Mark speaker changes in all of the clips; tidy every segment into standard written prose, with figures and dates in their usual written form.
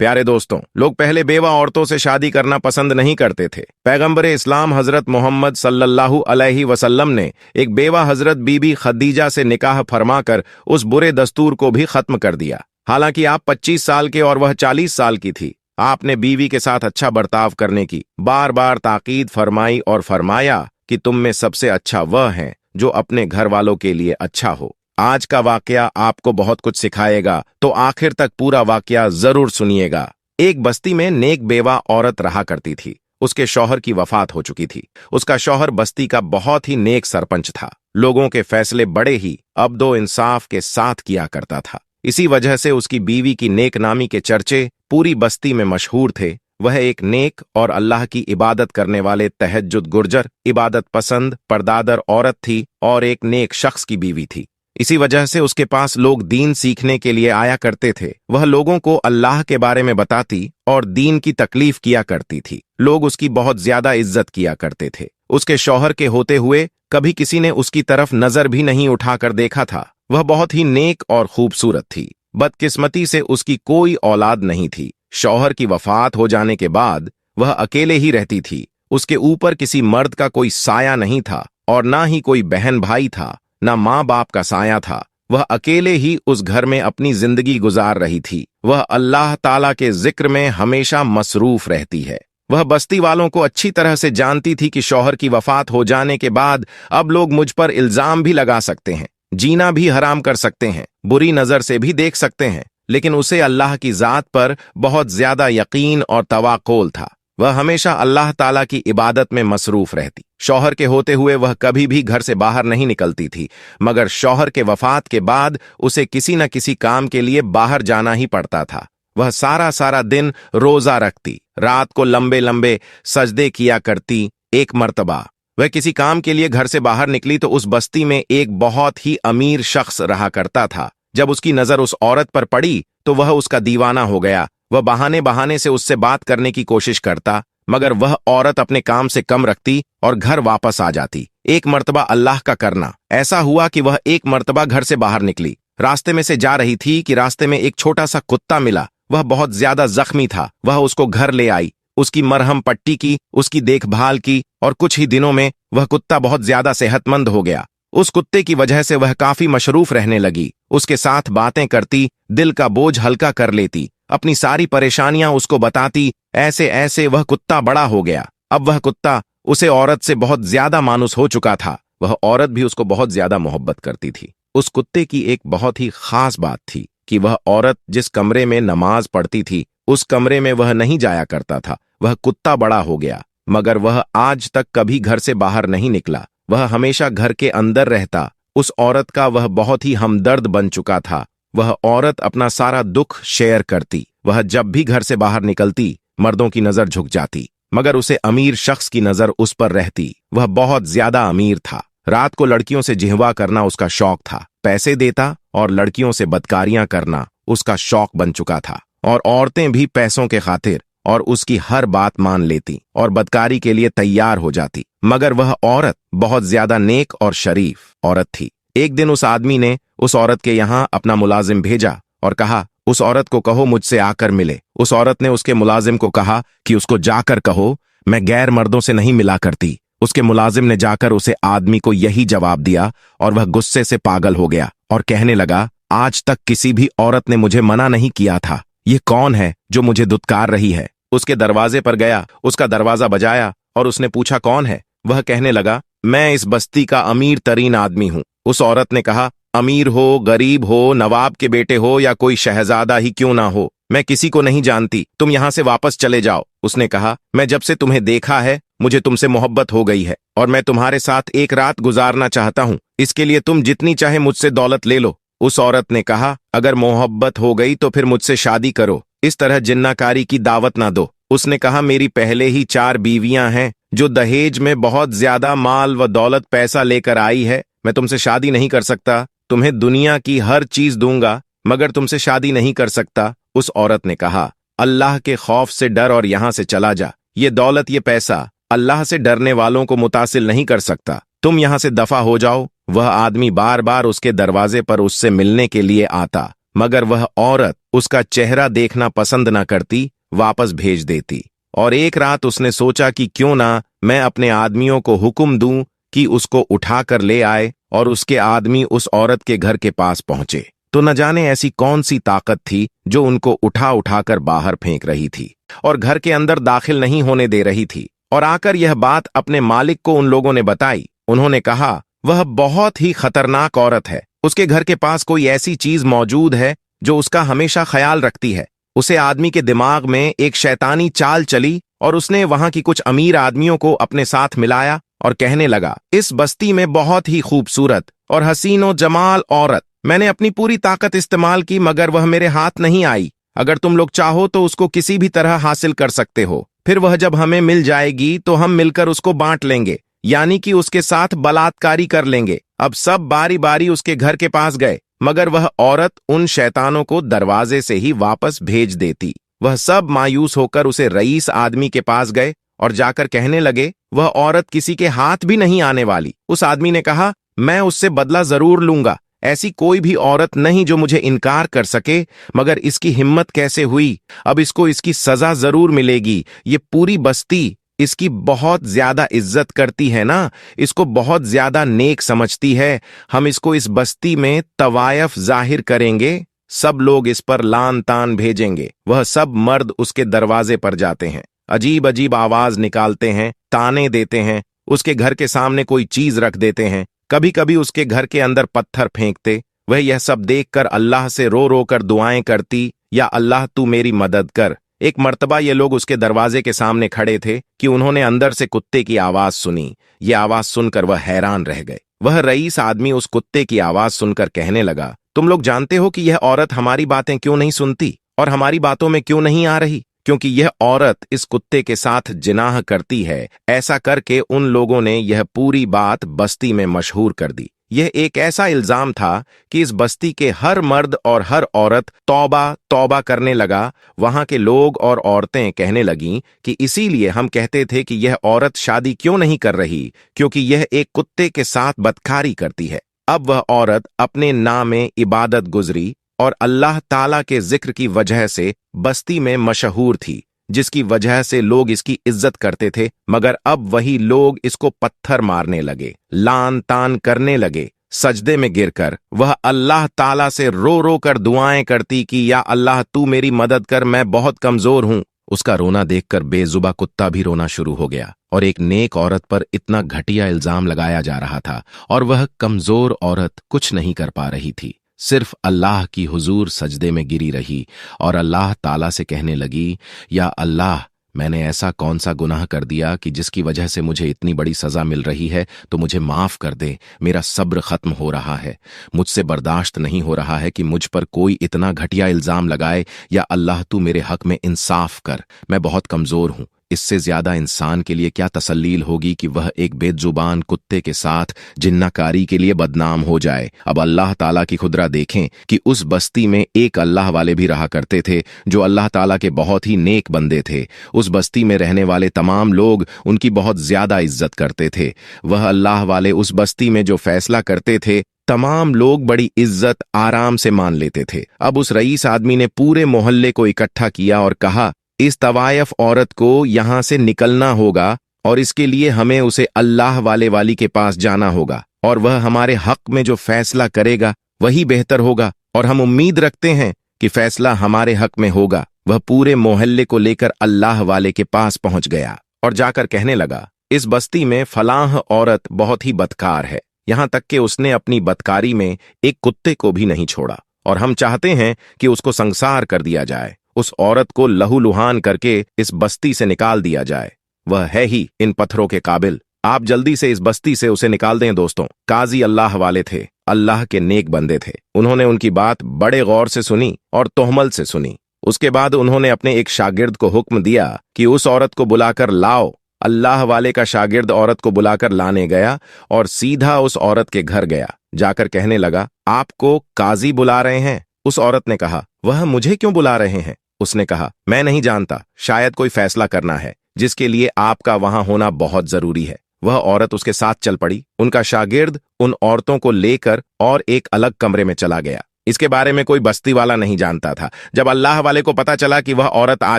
Speaker 1: प्यारे दोस्तों, लोग पहले बेवा औरतों से शादी करना पसंद नहीं करते थे। पैगंबर इस्लाम हजरत मोहम्मद सल्लल्लाहु अलैहि वसल्लम ने एक बेवा हजरत बीबी खदीजा से निकाह फरमाकर उस बुरे दस्तूर को भी खत्म कर दिया। हालांकि आप 25 साल के और वह 40 साल की थी। आपने बीवी के साथ अच्छा बर्ताव करने की बार बार ताकीद फरमाई और फरमाया कि तुम में सबसे अच्छा वह है जो अपने घर वालों के लिए अच्छा हो। आज का वाकया आपको बहुत कुछ सिखाएगा, तो आखिर तक पूरा वाकया जरूर सुनिएगा। एक बस्ती में नेक बेवा औरत रहा करती थी। उसके शौहर की वफात हो चुकी थी। उसका शौहर बस्ती का बहुत ही नेक सरपंच था। लोगों के फैसले बड़े ही अब्दो इंसाफ के साथ किया करता था। इसी वजह से उसकी बीवी की नेक नामी के चर्चे पूरी बस्ती में मशहूर थे। वह एक नेक और अल्लाह की इबादत करने वाले तहज्जुद गुर्जर, इबादत पसंद, परदादर औरत थी और एक नेक शख्स की बीवी थी। इसी वजह से उसके पास लोग दीन सीखने के लिए आया करते थे। वह लोगों को अल्लाह के बारे में बताती और दीन की तकलीफ किया करती थी। लोग उसकी बहुत ज्यादा इज्जत किया करते थे। उसके शौहर के होते हुए कभी किसी ने उसकी तरफ नजर भी नहीं उठाकर देखा था। वह बहुत ही नेक और खूबसूरत थी। बदकिस्मती से उसकी कोई औलाद नहीं थी। शौहर की वफात हो जाने के बाद वह अकेले ही रहती थी। उसके ऊपर किसी मर्द का कोई साया नहीं था और ना ही कोई बहन भाई था, ना माँ बाप का साया था। वह अकेले ही उस घर में अपनी जिंदगी गुजार रही थी। वह अल्लाह ताला के जिक्र में हमेशा मसरूफ रहती है। वह बस्ती वालों को अच्छी तरह से जानती थी कि शौहर की वफात हो जाने के बाद अब लोग मुझ पर इल्जाम भी लगा सकते हैं, जीना भी हराम कर सकते हैं, बुरी नजर से भी देख सकते हैं, लेकिन उसे अल्लाह की जात पर बहुत ज्यादा यकीन और तवाक्कुल था। वह हमेशा अल्लाह ताला की इबादत में मसरूफ रहती। शौहर के होते हुए वह कभी भी घर से बाहर नहीं निकलती थी, मगर शौहर के वफात के बाद उसे किसी न किसी काम के लिए बाहर जाना ही पड़ता था। वह सारा सारा दिन रोजा रखती, रात को लंबे लंबे सजदे किया करती। एक मर्तबा वह किसी काम के लिए घर से बाहर निकली तो उस बस्ती में एक बहुत ही अमीर शख्स रहा करता था। जब उसकी नजर उस औरत पर पड़ी तो वह उसका दीवाना हो गया। वह बहाने बहाने से उससे बात करने की कोशिश करता, मगर वह औरत अपने काम से कम रखती और घर वापस आ जाती। एक मर्तबा अल्लाह का करना ऐसा हुआ कि वह एक मर्तबा घर से बाहर निकली। रास्ते में से जा रही थी कि रास्ते में एक छोटा सा कुत्ता मिला। वह बहुत ज्यादा जख्मी था। वह उसको घर ले आई, उसकी मरहम पट्टी की, उसकी देखभाल की और कुछ ही दिनों में वह कुत्ता बहुत ज्यादा सेहतमंद हो गया। उस कुत्ते की वजह से वह काफी मशरूफ रहने लगी। उसके साथ बातें करती, दिल का बोझ हल्का कर लेती, अपनी सारी परेशानियां उसको बताती। ऐसे ऐसे वह कुत्ता बड़ा हो गया। अब वह कुत्ता उसे औरत से बहुत ज्यादा मानुस हो चुका था। वह औरत भी उसको बहुत ज्यादा मोहब्बत करती थी। उस कुत्ते की एक बहुत ही खास बात थी कि वह औरत जिस कमरे में नमाज पढ़ती थी उस कमरे में वह नहीं जाया करता था। वह कुत्ता बड़ा हो गया, मगर वह आज तक कभी घर से बाहर नहीं निकला। वह हमेशा घर के अंदर रहता। उस औरत का वह बहुत ही हमदर्द बन चुका था। वह औरत अपना सारा दुख शेयर करती। वह जब भी घर से बाहर निकलती मर्दों की नजर झुक जाती, मगर उसे अमीर शख्स की नजर उस पर रहती। वह बहुत ज्यादा अमीर था। रात को लड़कियों से जिहवा करना उसका शौक था। पैसे देता और लड़कियों से बदकारियां करना उसका शौक बन चुका था। और औरतें भी पैसों के खातिर और उसकी हर बात मान लेती और बदकारी के लिए तैयार हो जाती। मगर वह औरत बहुत ज्यादा नेक और शरीफ औरत थी। एक दिन उस आदमी ने उस औरत के यहाँ अपना मुलाजिम भेजा और कहा, उस औरत को कहो मुझसे आकर मिले। उस औरत ने उसके मुलाजिम को कहा कि उसको जाकर कहो मैं गैर मर्दों से नहीं मिला करती। उसके मुलाजिम ने जाकर उसे आदमी को यही जवाब दिया और वह गुस्से से पागल हो गया और कहने लगा, आज तक किसी भी औरत ने मुझे मना नहीं किया था। ये कौन है जो मुझे दुत्कार रही है? उसके दरवाजे पर गया, उसका दरवाजा बजाया और उसने पूछा कौन है? वह कहने लगा, मैं इस बस्ती का अमीर तरीन आदमी हूं। उस औरत ने कहा, अमीर हो, गरीब हो, नवाब के बेटे हो या कोई शहजादा ही क्यों ना हो, मैं किसी को नहीं जानती, तुम यहां से वापस चले जाओ। उसने कहा, मैं जब से तुम्हें देखा है मुझे तुमसे मोहब्बत हो गई है और मैं तुम्हारे साथ एक रात गुजारना चाहता हूं। इसके लिए तुम जितनी चाहे मुझसे दौलत ले लो। उस औरत ने कहा, अगर मोहब्बत हो गई तो फिर मुझसे शादी करो, इस तरह जिन्नाकारी की दावत ना दो। उसने कहा, मेरी पहले ही 4 बीवियां हैं जो दहेज में बहुत ज्यादा माल व दौलत पैसा लेकर आई है। मैं तुमसे शादी नहीं कर सकता। तुम्हें दुनिया की हर चीज दूंगा मगर तुमसे शादी नहीं कर सकता। उस औरत ने कहा, अल्लाह के खौफ से डर और यहां से चला जा। ये दौलत, ये पैसा अल्लाह से डरने वालों को मुतासिल नहीं कर सकता। तुम यहां से दफा हो जाओ। वह आदमी बार बार उसके दरवाजे पर उससे मिलने के लिए आता, मगर वह औरत उसका चेहरा देखना पसंद न करती, वापस भेज देती। और एक रात उसने सोचा कि क्यों ना मैं अपने आदमियों को हुक्म दूं कि उसको उठाकर ले आए, और उसके आदमी उस औरत के घर के पास पहुंचे तो न जाने ऐसी कौन सी ताकत थी जो उनको उठा उठाकर बाहर फेंक रही थी और घर के अंदर दाखिल नहीं होने दे रही थी। और आकर यह बात अपने मालिक को उन लोगों ने बताई। उन्होंने कहा, वह बहुत ही खतरनाक औरत है, उसके घर के पास कोई ऐसी चीज मौजूद है जो उसका हमेशा ख्याल रखती है। उसे आदमी के दिमाग में एक शैतानी चाल चली और उसने वहां की कुछ अमीर आदमियों को अपने साथ मिलाया और कहने लगा, इस बस्ती में बहुत ही खूबसूरत और हसीनो जमाल औरत, मैंने अपनी पूरी ताकत इस्तेमाल की मगर वह मेरे हाथ नहीं आई। अगर तुम लोग चाहो तो उसको किसी भी तरह हासिल कर सकते हो, फिर वह जब हमें मिल जाएगी तो हम मिलकर उसको बांट लेंगे, यानी कि उसके साथ बलात्कारी कर लेंगे। अब सब बारी बारी उसके घर के पास गए, मगर वह औरत उन शैतानों को दरवाजे से ही वापस भेज देती। वह सब मायूस होकर उसे रईस आदमी के पास गए और जाकर कहने लगे, वह औरत किसी के हाथ भी नहीं आने वाली। उस आदमी ने कहा, मैं उससे बदला जरूर लूंगा, ऐसी कोई भी औरत नहीं जो मुझे इनकार कर सके, मगर इसकी हिम्मत कैसे हुई? अब इसको इसकी सजा जरूर मिलेगी। ये पूरी बस्ती इसकी बहुत ज्यादा इज्जत करती है ना, इसको बहुत ज्यादा नेक समझती है। हम इसको इस बस्ती में तवायफ जाहिर करेंगे, सब लोग इस पर लान तान भेजेंगे। वह सब मर्द उसके दरवाजे पर जाते हैं, अजीब अजीब आवाज निकालते हैं, ताने देते हैं, उसके घर के सामने कोई चीज रख देते हैं, कभी कभी उसके घर के अंदर पत्थर फेंकते। वह यह सब देखकर अल्लाह से रो रो कर दुआएं करती, या अल्लाह तू मेरी मदद कर। एक मर्तबा ये लोग उसके दरवाजे के सामने खड़े थे कि उन्होंने अंदर से कुत्ते की आवाज सुनी। ये आवाज सुनकर वह हैरान रह गए। वह रईस आदमी उस कुत्ते की आवाज सुनकर कहने लगा, तुम लोग जानते हो कि यह औरत हमारी बातें क्यों नहीं सुनती और हमारी बातों में क्यों नहीं आ रही? क्योंकि यह औरत इस कुत्ते के साथ जिनाह करती है। ऐसा करके उन लोगों ने यह पूरी बात बस्ती में मशहूर कर दी। यह एक ऐसा इल्जाम था कि इस बस्ती के हर मर्द और हर औरत तौबा तौबा करने लगा। वहां के लोग और औरतें कहने लगीं कि इसीलिए हम कहते थे कि यह औरत शादी क्यों नहीं कर रही, क्योंकि यह एक कुत्ते के साथ बदकारी करती है। अब वह औरत अपने नामे इबादत गुजरी और अल्लाह ताला के जिक्र की वजह से बस्ती में मशहूर थी, जिसकी वजह से लोग इसकी इज्जत करते थे। मगर अब वही लोग इसको पत्थर मारने लगे, लान तान करने लगे। सजदे में गिरकर वह अल्लाह ताला से रो रो कर दुआएं करती कि या अल्लाह तू मेरी मदद कर, मैं बहुत कमजोर हूं। उसका रोना देखकर बेजुबा कुत्ता भी रोना शुरू हो गया और एक नेक औरत पर इतना घटिया इल्जाम लगाया जा रहा था और वह कमजोर औरत कुछ नहीं कर पा रही थी, सिर्फ अल्लाह की हुजूर सजदे में गिरी रही और अल्लाह ताला से कहने लगी, या अल्लाह, मैंने ऐसा कौन सा गुनाह कर दिया कि जिसकी वजह से मुझे इतनी बड़ी सजा मिल रही है, तो मुझे माफ कर दे। मेरा सब्र खत्म हो रहा है, मुझसे बर्दाश्त नहीं हो रहा है कि मुझ पर कोई इतना घटिया इल्जाम लगाए। या अल्लाह तू मेरे हक में इंसाफ कर, मैं बहुत कमजोर हूं। इससे ज्यादा इंसान के लिए क्या तसल्लील होगी कि वह एक बेजुबान कुत्ते के साथ जिन्नाकारी के लिए बदनाम हो जाए। अब अल्लाह ताला की खुदरा देखें कि उस बस्ती में एक अल्लाह वाले भी रहा करते थे जो अल्लाह ताला के बहुत ही नेक बंदे थे। उस बस्ती में रहने वाले तमाम लोग उनकी बहुत ज्यादा इज्जत करते थे। वह अल्लाह वाले उस बस्ती में जो फैसला करते थे, तमाम लोग बड़ी इज्जत आराम से मान लेते थे। अब उस रईस आदमी ने पूरे मोहल्ले को इकट्ठा किया और कहा, इस तवायफ औरत को यहां से निकलना होगा और इसके लिए हमें उसे अल्लाह वाले वाली के पास जाना होगा और वह हमारे हक में जो फैसला करेगा वही बेहतर होगा और हम उम्मीद रखते हैं कि फैसला हमारे हक में होगा। वह पूरे मोहल्ले को लेकर अल्लाह वाले के पास पहुंच गया और जाकर कहने लगा, इस बस्ती में फलाह औरत बहुत ही बदकार है, यहां तक कि उसने अपनी बदकारी में एक कुत्ते को भी नहीं छोड़ा और हम चाहते हैं कि उसको संसार कर दिया जाए। उस औरत को लहूलुहान करके इस बस्ती से निकाल दिया जाए। वह है ही इन पत्थरों के काबिल। आप जल्दी से इस बस्ती से उसे निकाल दें। दोस्तों, काजी अल्लाह वाले थे, अल्लाह के नेक बंदे थे। उन्होंने उनकी बात बड़े गौर से सुनी और तोहमल से सुनी। उसके बाद उन्होंने अपने एक शागिर्द को हुक्म दिया कि उस औरत को बुलाकर लाओ। अल्लाह वाले का शागिर्द औरत को बुलाकर लाने गया और सीधा उस औरत के घर गया। जाकर कहने लगा, आपको काजी बुला रहे हैं? उस औरत ने कहा, वह मुझे क्यों बुला रहे हैं? उसने कहा, मैं नहीं जानता, शायद कोई फैसला करना है जिसके लिए आपका वहां होना बहुत जरूरी है। वह औरत उसके साथ चल पड़ी। उनका शागिर्द उन औरतों को लेकर और एक अलग कमरे में चला गया। इसके बारे में कोई बस्ती वाला नहीं जानता था। जब अल्लाह वाले को पता चला कि वह औरत आ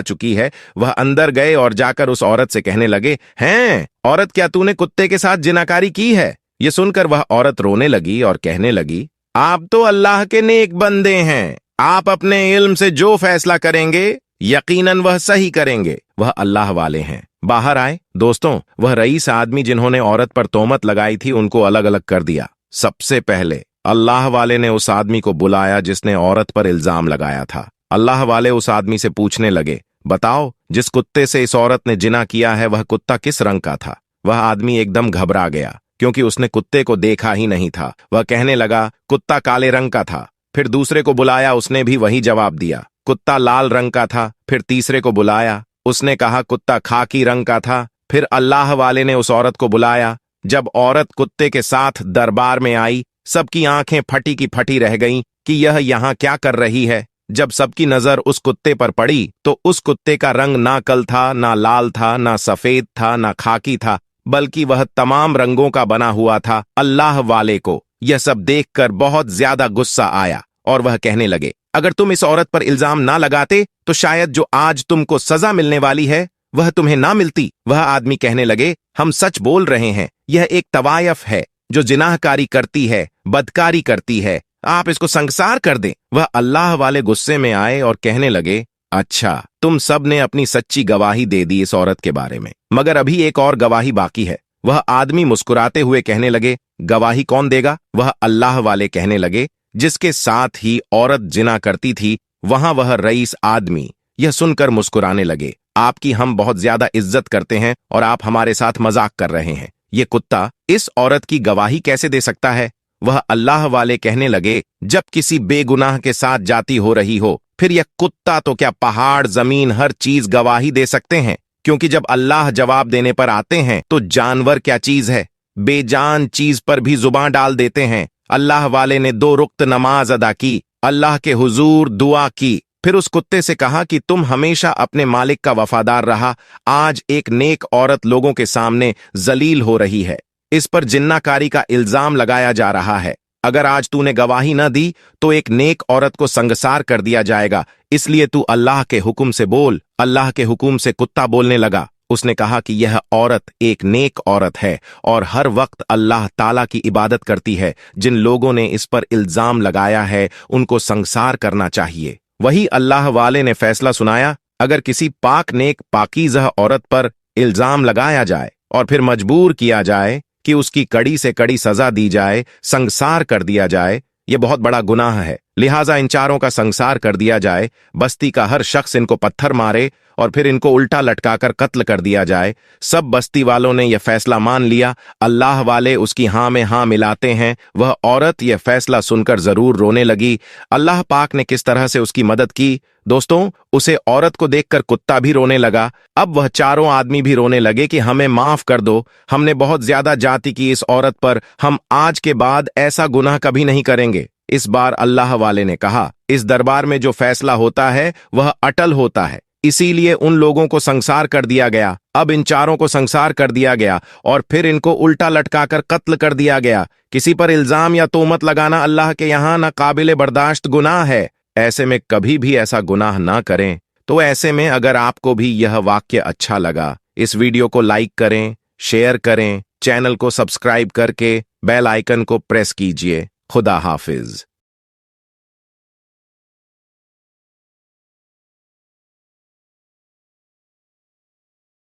Speaker 1: चुकी है, वह अंदर गए और जाकर उस औरत से कहने लगे, हैं औरत, क्या तूने कुत्ते के साथ जिनाकारी की है? ये सुनकर वह औरत रोने लगी और कहने लगी, आप तो अल्लाह के नेक बंदे हैं, आप अपने इल्म से जो फैसला करेंगे यकीनन वह सही करेंगे, वह अल्लाह वाले हैं। बाहर आए। दोस्तों, वह रईस आदमी जिन्होंने औरत पर तोहमत लगाई थी उनको अलग अलग कर दिया। सबसे पहले अल्लाह वाले ने उस आदमी को बुलाया जिसने औरत पर इल्जाम लगाया था। अल्लाह वाले उस आदमी से पूछने लगे, बताओ, जिस कुत्ते से इस औरत ने जिना किया है वह कुत्ता किस रंग का था? वह आदमी एकदम घबरा गया क्योंकि उसने कुत्ते को देखा ही नहीं था। वह कहने लगा, कुत्ता काले रंग का था। फिर दूसरे को बुलाया, उसने भी वही जवाब दिया, कुत्ता लाल रंग का था। फिर तीसरे को बुलाया, उसने कहा कुत्ता खाकी रंग का था। फिर अल्लाह वाले ने उस औरत को बुलाया। जब औरत कुत्ते के साथ दरबार में आई, सबकी आंखें फटी की फटी रह गईं कि यह यहाँ क्या कर रही है। जब सबकी नजर उस कुत्ते पर पड़ी तो उस कुत्ते का रंग ना कल था, ना लाल था, ना सफेद था, ना खाकी था, बल्कि वह तमाम रंगों का बना हुआ था। अल्लाह वाले को यह सब देखकर बहुत ज्यादा गुस्सा आया और वह कहने लगे, अगर तुम इस औरत पर इल्जाम ना लगाते तो शायद जो आज तुमको सजा मिलने वाली है वह तुम्हें ना मिलती। वह आदमी कहने लगे, हम सच बोल रहे हैं, यह एक तवायफ है जो जिनाहकारी करती है, बदकारी करती है, आप इसको संसार कर दें। वह अल्लाह वाले गुस्से में आए और कहने लगे, अच्छा, तुम सब ने अपनी सच्ची गवाही दे दी इस औरत के बारे में, मगर अभी एक और गवाही बाकी है। वह आदमी मुस्कुराते हुए कहने लगे, गवाही कौन देगा? वह अल्लाह वाले कहने लगे, जिसके साथ ही औरत जिना करती थी वहां वह रईस आदमी। यह सुनकर मुस्कुराने लगे, आपकी हम बहुत ज्यादा इज्जत करते हैं और आप हमारे साथ मजाक कर रहे हैं। ये कुत्ता इस औरत की गवाही कैसे दे सकता है? वह अल्लाह वाले कहने लगे, जब किसी बेगुनाह के साथ जाती हो रही हो, फिर यह कुत्ता तो क्या पहाड़, जमीन, हर चीज गवाही दे सकते हैं? क्योंकि जब अल्लाह जवाब देने पर आते हैं तो जानवर क्या चीज है, बेजान चीज पर भी जुबान डाल देते हैं। अल्लाह वाले ने 2 रुक्त नमाज अदा की, अल्लाह के हुजूर दुआ की, फिर उस कुत्ते से कहा कि तुम हमेशा अपने मालिक का वफादार रहा, आज एक नेक औरत लोगों के सामने जलील हो रही है, इस पर जिन्नाकारी का इल्जाम लगाया जा रहा है। अगर आज तूने गवाही न दी तो एक नेक औरत को संगसार कर दिया जाएगा, इसलिए तू अल्लाह के हुक्म से बोल। अल्लाह के हुक्म से कुत्ता बोलने लगा। उसने कहा कि यह औरत एक नेक औरत है और हर वक्त अल्लाह ताला की इबादत करती है। जिन लोगों ने इस पर इल्जाम लगाया है उनको संसार करना चाहिए। वही अल्लाह वाले ने फैसला सुनाया, अगर किसी पाक नेक पाकीज़ा औरत पर इल्जाम लगाया जाए और फिर मजबूर किया जाए कि उसकी कड़ी से कड़ी सजा दी जाए, संसार कर दिया जाए, यह बहुत बड़ा गुनाह है। लिहाजा इन चारों का संसार कर दिया जाए, बस्ती का हर शख्स इनको पत्थर मारे और फिर इनको उल्टा लटकाकर कत्ल कर दिया जाए। सब बस्ती वालों ने यह फैसला मान लिया। अल्लाह वाले उसकी हाँ में हाँ मिलाते हैं। वह औरत यह फैसला सुनकर जरूर रोने लगी। अल्लाह पाक ने किस तरह से उसकी मदद की। दोस्तों, उसे औरत को देखकर कुत्ता भी रोने लगा। अब वह चारों आदमी भी रोने लगे कि हमें माफ कर दो, हमने बहुत ज्यादा जाति की इस औरत पर, हम आज के बाद ऐसा गुनाह कभी नहीं करेंगे। इस बार अल्लाह वाले ने कहा, इस दरबार में जो फैसला होता है वह अटल होता है, इसीलिए उन लोगों को संसार कर दिया गया। अब इन चारों को संसार कर दिया गया और फिर इनको उल्टा लटकाकर कत्ल कर दिया गया। किसी पर इल्जाम या तोहमत लगाना अल्लाह के यहाँ ना काबिले बर्दाश्त गुनाह है। ऐसे में कभी भी ऐसा गुनाह ना करें। तो ऐसे में अगर आपको भी यह वाक्य अच्छा लगा, इस वीडियो को लाइक करें, शेयर करें, चैनल को सब्सक्राइब करके बेल आइकन को प्रेस कीजिए। खुदा हाफिज।